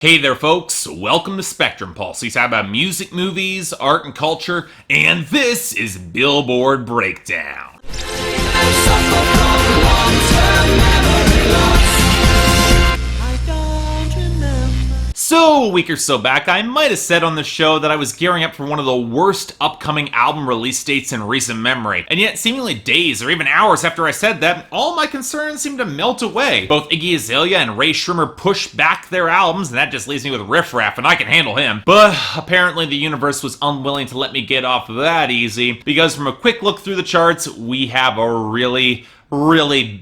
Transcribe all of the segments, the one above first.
Hey there folks, welcome to Spectrum Pulse. We talk about music, movies, art and culture, and this is Billboard Breakdown. So, a week or so back, I might have said on the show that I was gearing up for one of the worst upcoming album release dates in recent memory. And yet, seemingly days or even hours after I said that, all my concerns seemed to melt away. Both Iggy Azalea and Ray Shremmer pushed back their albums, and that just leaves me with Riff Raff, and I can handle him. But apparently the universe was unwilling to let me get off that easy, because from a quick look through the charts, we have a really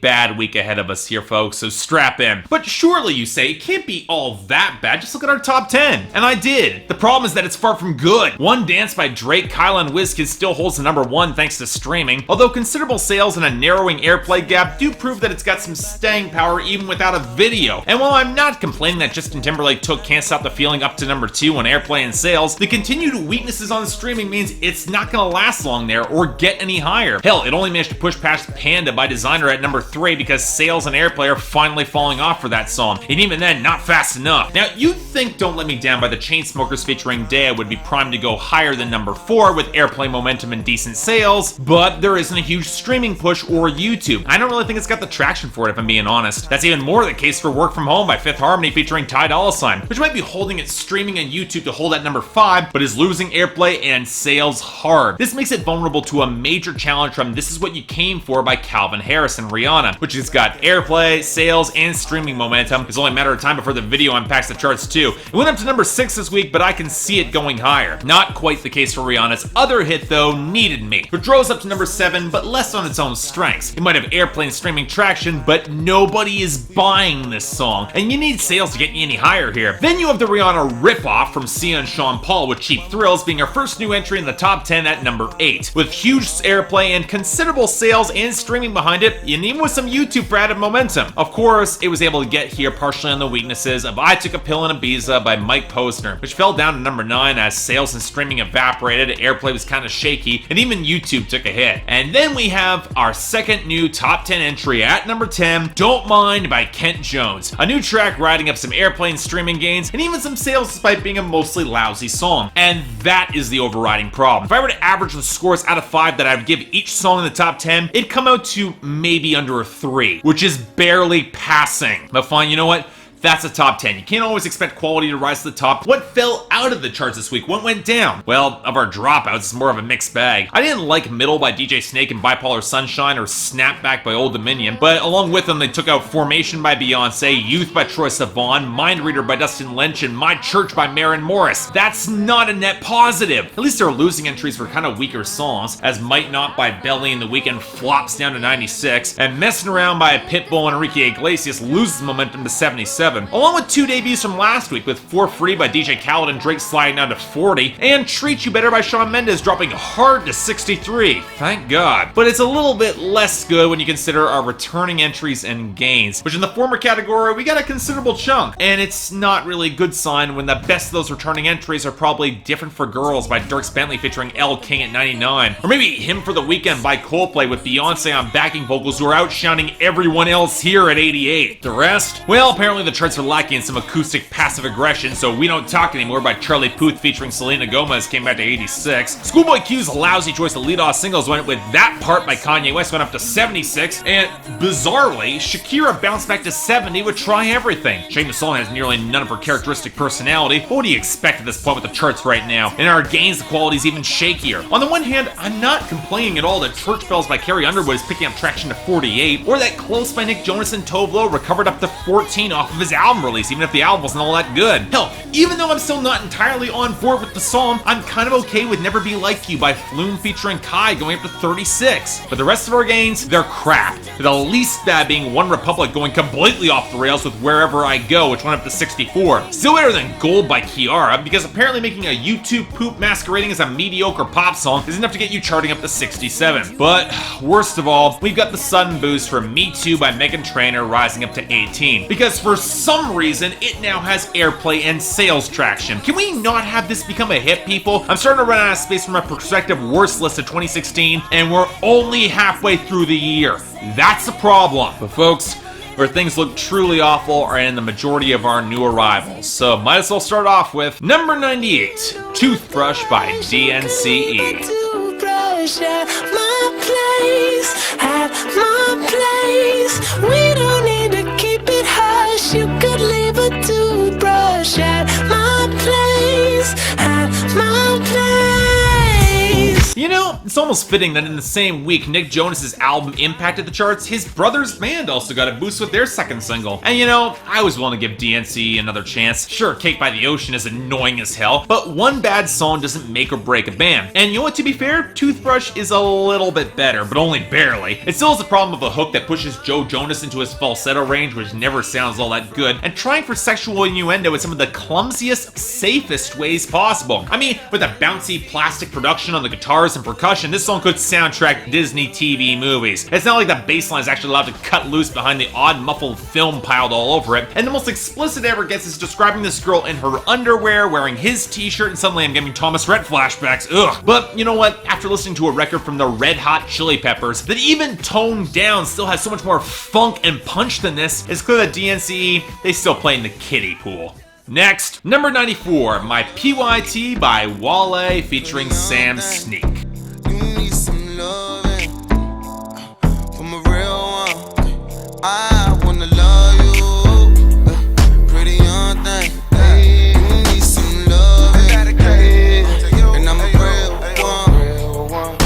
bad week ahead of us here, folks, so strap in. But surely, you say, it can't be all that bad, just look at our top 10. And I did. The problem is that it's far from good. One Dance by Drake, Kyle, and Wizkid still holds the number one thanks to streaming, although considerable sales and a narrowing airplay gap do prove that it's got some staying power even without a video. And while I'm not complaining that Justin Timberlake took Can't Stop the Feeling up to number 2 on airplay and sales, the continued weaknesses on streaming means it's not gonna last long there or get any higher. Hell, it only managed to push past Panda by Desiigner at number 3 because sales and airplay are finally falling off for that song, and even then, not fast enough. Now, you'd think Don't Let Me Down by the Chainsmokers featuring Dea would be primed to go higher than number 4 with airplay momentum and decent sales, but there isn't a huge streaming push or YouTube. I don't really think it's got the traction for it, if I'm being honest. That's even more the case for Work From Home by Fifth Harmony featuring Ty Dolla $ign, which might be holding its streaming and YouTube to hold at number 5, but is losing airplay and sales hard. This makes it vulnerable to a major challenge from This Is What You Came For by Calvin Harris and Rihanna, which has got airplay, sales, and streaming momentum. It's only a matter of time before the video unpacks the charts too. It went up to number 6 this week, but I can see it going higher. Not quite the case for Rihanna's other hit though, Needed Me, which rose up to number 7, but less on its own strengths. It might have airplay and streaming traction, but nobody is buying this song, and you need sales to get you any higher here. Then you have the Rihanna ripoff from Sia and Sean Paul with Cheap Thrills being our first new entry in the top 10 at number 8. With huge airplay and considerable sales and streaming behind it, and even with some YouTube for added momentum. Of course, it was able to get here partially on the weaknesses of I Took a Pill in Ibiza by Mike Posner, which fell down to number 9 as sales and streaming evaporated, airplay was kind of shaky, and even YouTube took a hit. And then we have our second new top 10 entry at number 10, Don't Mind by Kent Jones. A new track riding up some airplay and streaming gains, and even some sales despite being a mostly lousy song. And that is the overriding problem. If I were to average the scores out of 5 that I would give each song in the top 10, it'd come out to maybe under a 3, which is barely passing. But fine, you know what? That's a top 10. You can't always expect quality to rise to the top. What fell out of the charts this week? What went down? Well, of our dropouts, it's more of a mixed bag. I didn't like Middle by DJ Snake and Bipolar Sunshine or Snapback by Old Dominion, but along with them, they took out Formation by Beyonce, Youth by Troye Sivan, Mind Reader by Dustin Lynch, and My Church by Maren Morris. That's not a net positive. At least there are losing entries for kind of weaker songs, as Might Not by Belly and The Weeknd flops down to 96, and Messing Around by Pitbull and Enrique Iglesias loses momentum to 77. Along with 2 debuts from last week, with For Free by DJ Khaled and Drake sliding down to 40, and Treat You Better by Shawn Mendes dropping hard to 63. Thank God. But it's a little bit less good when you consider our returning entries and gains, which in the former category, we got a considerable chunk. And it's not really a good sign when the best of those returning entries are probably Different for Girls by Dierks Bentley featuring Elle King at 99, or maybe Him for the Weekend by Coldplay with Beyonce on backing vocals who are outshining everyone else here at 88. The rest? Well, apparently the charts are lacking in some acoustic passive aggression, so We Don't Talk Anymore by Charlie Puth featuring Selena Gomez came back to 86. Schoolboy Q's lousy choice of lead-off singles went with That Part by Kanye West went up to 76, and bizarrely, Shakira bounced back to 70 with Try Everything. Shame the song has nearly none of her characteristic personality, but what do you expect at this point with the charts right now? In our gains, the quality's even shakier. On the one hand, I'm not complaining at all that Church Bells by Carrie Underwood is picking up traction to 48, or that Close by Nick Jonas and Tove Lo recovered up to 14 off of his album release, even if the album wasn't all that good. Hell, even though I'm still not entirely on board with the song, I'm kind of okay with Never Be Like You by Flume featuring Kai going up to 36. But the rest of our gains, they're crap. The least bad being One Republic going completely off the rails with Wherever I Go, which went up to 64. Still better than Gold by Kiara, because apparently making a YouTube poop masquerading as a mediocre pop song is enough to get you charting up to 67. But worst of all, we've got the sudden boost from Me Too by Meghan Trainor rising up to 18, because for some reason it now has airplay and sales traction. Can we not have this become a hit, people? I'm starting to run out of space for my prospective worst list of 2016, and we're only halfway through the year. That's a problem. But folks, where things look truly awful are in the majority of our new arrivals. So might as well start off with number 98, Toothbrush by DNCE. Toothbrush at my place. We don't need to keep it hush. You could leave a toothbrush at my place. You know, it's almost fitting that in the same week Nick Jonas's album impacted the charts, his brother's band also got a boost with their second single. And you know, I was willing to give DNCE another chance. Sure, Cake by the Ocean is annoying as hell, but one bad song doesn't make or break a band. And you know what, to be fair, Toothbrush is a little bit better, but only barely. It still has the problem of a hook that pushes Joe Jonas into his falsetto range, which never sounds all that good, and trying for sexual innuendo in some of the clumsiest, safest ways possible. I mean, with a bouncy plastic production on the guitars and percussion, this song could soundtrack Disney TV movies. It's not like the bass line is actually allowed to cut loose behind the odd muffled film piled all over it, and the most explicit it ever gets is describing this girl in her underwear, wearing his t-shirt, and suddenly I'm getting Thomas Rhett flashbacks, ugh. But you know what, after listening to a record from the Red Hot Chili Peppers that even toned down still has so much more funk and punch than this, it's clear that DNCE, they still play in the kiddie pool. Next, number 94, My PYT by Wale featuring Sam Sneak. You need some loving from a real one. I wanna love you, pretty young thing. You need some loving, and I'm a real one.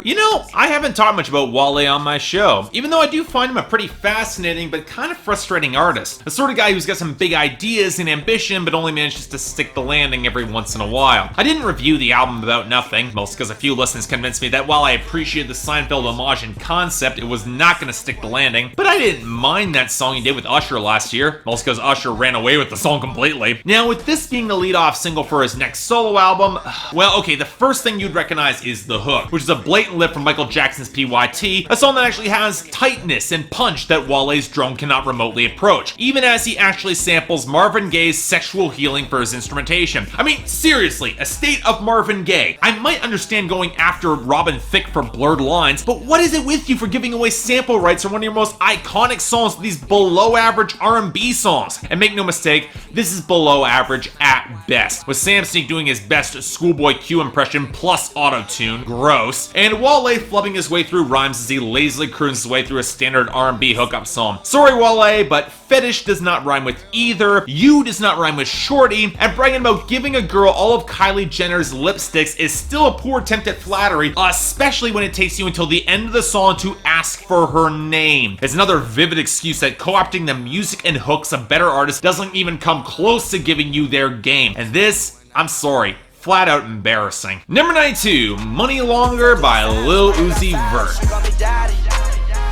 You know, I haven't talked much about Wale on my show, even though I do find him a pretty fascinating but kind of frustrating artist. The sort of guy who's got some big ideas and ambition but only manages to stick the landing every once in a while. I didn't review the album about nothing, most because a few listens convinced me that while I appreciated the Seinfeld homage in concept, it was not going to stick the landing. But I didn't mind that song he did with Usher last year, most because Usher ran away with the song completely. Now, with this being the lead-off single for his next solo album, well, okay, the first thing you'd recognize is the hook, which is a blatant lip from Michael Jackson's PYT, a song that actually has tightness and punch that Wale's drone cannot remotely approach, even as he actually samples Marvin Gaye's Sexual Healing for his instrumentation. I mean, seriously, a state of Marvin Gaye. I might understand going after Robin Thicke for Blurred Lines, but what is it with you for giving away sample rights from one of your most iconic songs to these below-average R&B songs? And make no mistake, this is below average at best, with Sam Sneak doing his best Schoolboy Q impression plus auto-tune, gross, and Wale flubbing his way through rhymes as he lazily croons his way through a standard R&B hookup song. Sorry Wale, but fetish does not rhyme with either, you does not rhyme with shorty, and bragging about giving a girl all of Kylie Jenner's lipsticks is still a poor attempt at flattery, especially when it takes you until the end of the song to ask for her name. It's another vivid excuse that co-opting the music and hooks of better artists doesn't even come close to giving you their game. And this, I'm sorry, flat out embarrassing. Number 92, Money Longer by Lil Uzi Vert.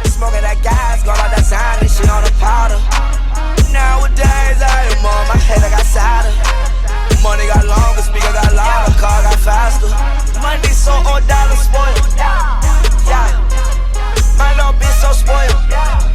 Smoking that gas, got all that sign and shit on the powder. Nowadays, I am on my head, I got sadder. Money got longer, speaker got louder, car got faster. Money so old, dollar spoiled. Yeah, my little bitch so spoiled.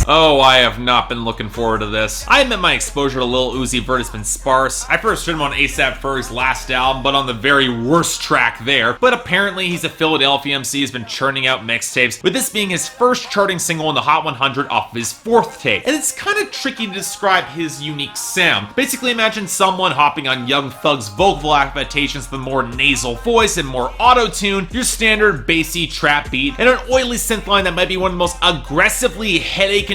Oh, I have not been looking forward to this. I admit my exposure to Lil Uzi Vert has been sparse. I first heard him on A$AP Ferg's last album, but on the very worst track there. But apparently he's a Philadelphia MC who's been churning out mixtapes, with this being his first charting single in the Hot 100 off of his fourth tape. And it's kind of tricky to describe his unique sound. Basically imagine someone hopping on Young Thug's vocal affectations with a more nasal voice and more auto-tune, your standard bassy trap beat, and an oily synth line that might be one of the most aggressively headache-inducing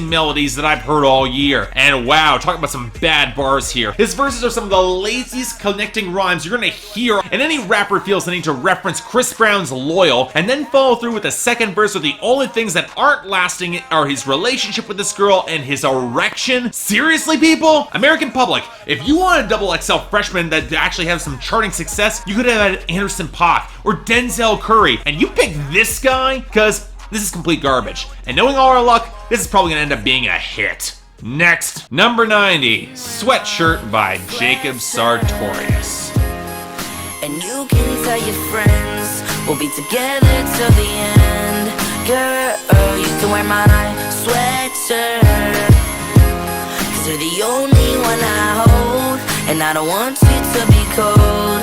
melodies that I've heard all year. And wow, talk about some bad bars here. His verses are some of the laziest connecting rhymes you're gonna hear, and any rapper feels the need to reference Chris Brown's Loyal, and then follow through with the second verse where the only things that aren't lasting are his relationship with this girl and his erection. Seriously, people? American public, if you want a double XL freshman that actually has some charting success, you could have had Anderson .Paak or Denzel Curry, and you pick this guy? Because this is complete garbage. And knowing all our luck, this is probably gonna end up being a hit. Next, number 90, Sweatshirt by Jacob Sartorius. And you can tell your friends we'll be together till the end. Girl, you can wear my sweatshirt, 'cause you're the only one I hold, and I don't want you to be cold.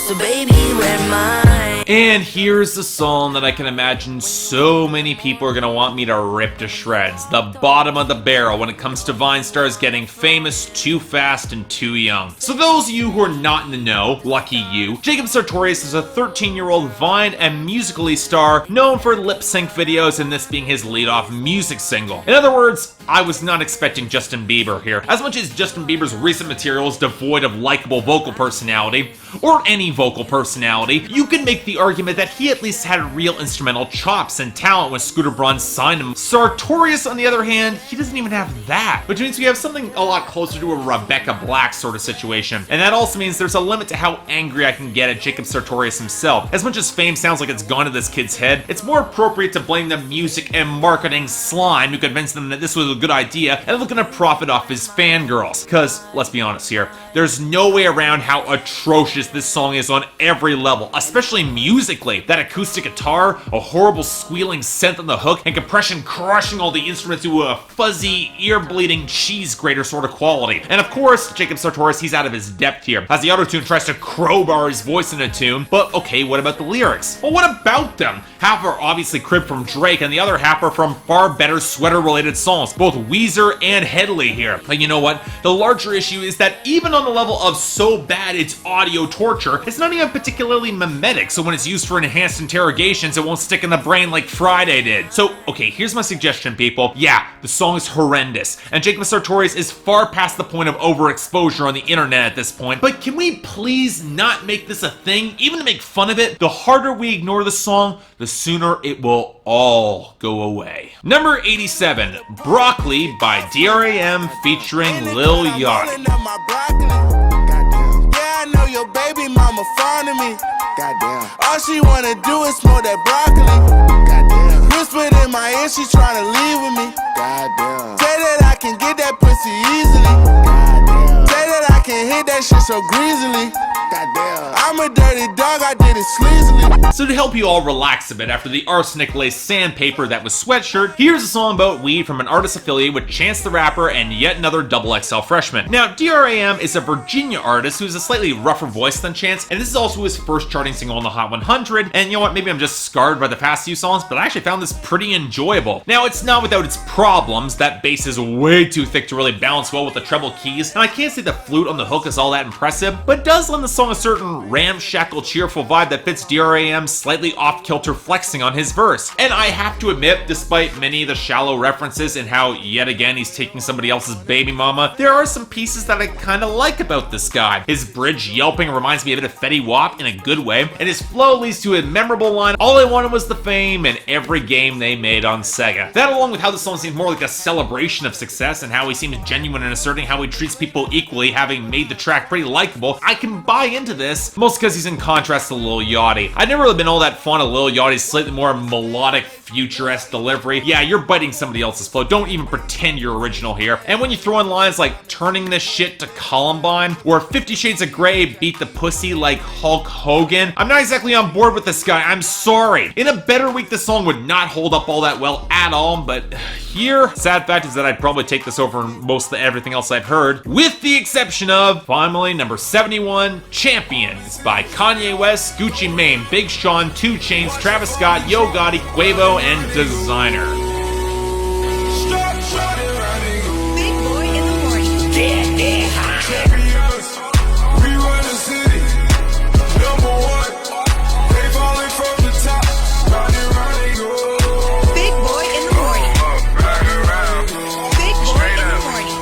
So baby, wear mine. And here's the song that I can imagine so many people are gonna want me to rip to shreds. The bottom of the barrel when it comes to Vine stars getting famous too fast and too young. So those of you who are not in the know, lucky you, Jacob Sartorius is a 13-year-old Vine and Musical.ly star known for lip sync videos and this being his lead-off music single. In other words, I was not expecting Justin Bieber here. As much as Justin Bieber's recent material is devoid of likable vocal personality, or any vocal personality, you can make the argument that he at least had real instrumental chops and talent when Scooter Braun signed him. Sartorius, on the other hand, he doesn't even have that, which means we have something a lot closer to a Rebecca Black sort of situation. And that also means there's a limit to how angry I can get at Jacob Sartorius himself. As much as fame sounds like it's gone to this kid's head, it's more appropriate to blame the music and marketing slime who convinced them that this was a good idea and looking to profit off his fangirls. Cause, let's be honest here, there's no way around how atrocious this song is on every level, especially musically. That acoustic guitar, a horrible squealing synth on the hook, and compression crushing all the instruments to a fuzzy, ear-bleeding cheese grater sort of quality. And of course, Jacob Sartorius, he's out of his depth here, as the auto-tune tries to crowbar his voice in a tune. But okay, what about the lyrics? Well, what about them? Half are obviously cribbed from Drake, and the other half are from far better sweater-related songs, both Weezer and Headley here. But you know what? The larger issue is that even on the level of so bad it's audio torture, it's not even particularly mimetic, so when it's used for enhanced interrogations, it won't stick in the brain like Friday did. So, okay, here's my suggestion, people. Yeah, the song is horrendous, and Jacob Sartorius is far past the point of overexposure on the internet at this point, but can we please not make this a thing, even to make fun of it? The harder we ignore the song, the sooner it will all go away. Number 87, Broccoli by D.R.A.M. featuring Lil Yachty. I know your baby mama fond of me. Goddamn. All she wanna do is smoke that broccoli. Goddamn. Whispered in my ear, she tryna leave with me. Goddamn. Say that I can get that pussy easily. Goddamn. Say that I can hit that shit so greasily. Goddamn. I'm a dirty dog, I did it sleazily. So to help you all relax a bit after the arsenic-laced sandpaper that was Sweatshirt, here's a song about weed from an artist affiliated with Chainz the Rapper and yet another XXL freshman. Now, D.R.A.M. is a Virginia artist who's a slightly rougher voice than Chainz, and this is also his first charting single on the Hot 100, and you know what, maybe I'm just scarred by the past few songs, but I actually found this pretty enjoyable. Now, it's not without its problems. That bass is way too thick to really balance well with the treble keys, and I can't say the flute on the hook is all that impressive, but it does lend the song a certain ramshackle, cheerful vibe that fits D.R.A.M.'s slightly off-kilter flexing on his verse. And I have to admit, despite many of the shallow references and how, yet again, he's taking somebody else's baby mama, there are some pieces that I kinda like about this guy. His bridge yelping reminds me a bit of Fetty Wap in a good way, and his flow leads to a memorable line, "All I wanted was the fame and every game they made on Sega." That, along with how the song seems more like a celebration of success and how he seems genuine in asserting how he treats people equally, having made the track pretty likable, I can buy into this, mostly because he's in contrast to Lil Yachty. I've never really been all that fond of Lil Yachty's slightly more melodic, future-esque delivery. Yeah, you're biting somebody else's flow. Don't even pretend you're original here. And when you throw in lines like "turning this shit to Columbine" or 50 Shades of Grey beat the pussy like Hulk Hogan, I'm not exactly on board with this guy. I'm sorry. In a better week, this song would not hold up all that well at all, but here, sad fact is that I'd probably take this over most of everything else I've heard, with the exception of, finally, number 71, Champions by Kanye West, Gucci Mane, Big Sean, 2 Chainz, Travis Scott, Yo Gotti, Quavo, and Desiigner. Big boy in the morning. Champions, we run the city. Number one, they falling from the top. Round and round they go. Big boy in the morning. Round and round. Big boy in the morning.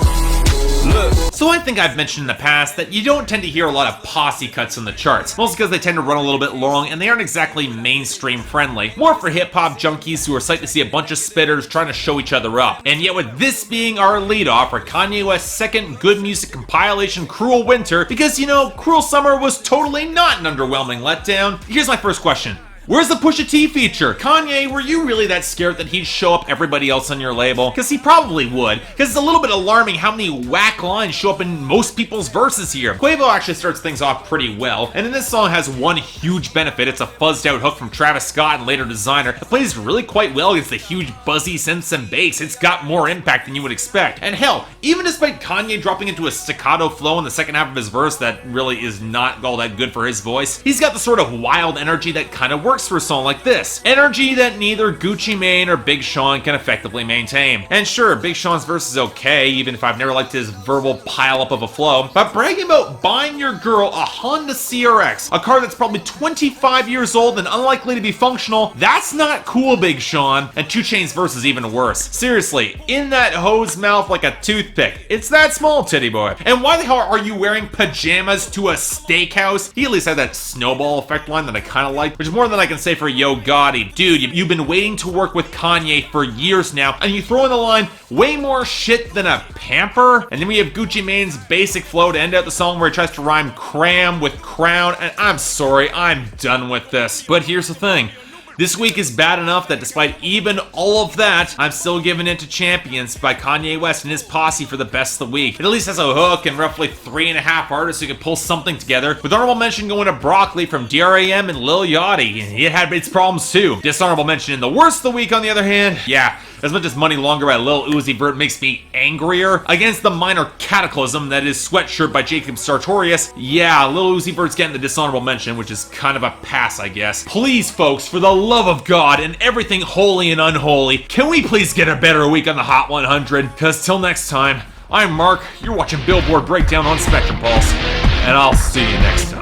So I think I've mentioned in the past that you don't tend to hear a lot of posse cuts in the charts, mostly because they tend to run a little bit long and they aren't exactly mainstream friendly, more for hip-hop junkies who are psyched to see a bunch of spitters trying to show each other up. And yet with this being our lead-off for Kanye West's second good music compilation, Cruel Winter, because you know, Cruel Summer was totally not an underwhelming letdown, here's my first question. Where's the Pusha T feature? Kanye, were you really that scared that he'd show up everybody else on your label? Because he probably would, because it's a little bit alarming how many whack lines show up in most people's verses here. Quavo actually starts things off pretty well, and then this song has one huge benefit. It's a fuzzed out hook from Travis Scott and later Desiigner. It plays really quite well against the huge buzzy synths and bass. It's got more impact than you would expect. And hell, even despite Kanye dropping into a staccato flow in the second half of his verse that really is not all that good for his voice, he's got the sort of wild energy that kind of works for a song like this. Energy that neither Gucci Mane or Big Sean can effectively maintain. And sure, Big Sean's verse is okay, even if I've never liked his verbal pile-up of a flow, but bragging about buying your girl a Honda CRX, a car that's probably 25 years old and unlikely to be functional, that's not cool, Big Sean. And 2 Chainz verse is even worse. Seriously, in that hoe's mouth like a toothpick. It's that small, titty boy. And why the hell are you wearing pajamas to a steakhouse? He at least had that snowball effect line that I kind of like, which is more than I can say for Yo Gotti. Dude, you've been waiting to work with Kanye for years now, and you throw in the line, way more shit than a pamper? And then we have Gucci Mane's basic flow to end out the song where he tries to rhyme cram with crown, and I'm sorry, I'm done with this. But here's the thing. This week is bad enough that despite even all of that, I'm still giving it to Champions by Kanye West and his posse for the best of the week. It at least has a hook and roughly 3.5 artists who can pull something together, with honorable mention going to Broccoli from D.R.A.M. and Lil Yachty. It had its problems too. Dishonourable mention in the worst of the week on the other hand, yeah, as much as Money Longer by Lil Uzi Vert makes me angrier against the minor cataclysm that is Sweatshirt by Jacob Sartorius, yeah, Lil Uzi Vert's getting the dishonorable mention, which is kind of a pass, I guess. Please, folks, for the love of God and everything holy and unholy, can we please get a better week on the Hot 100? Because till next time, I'm Mark, you're watching Billboard Breakdown on Spectrum Pulse, and I'll see you next time.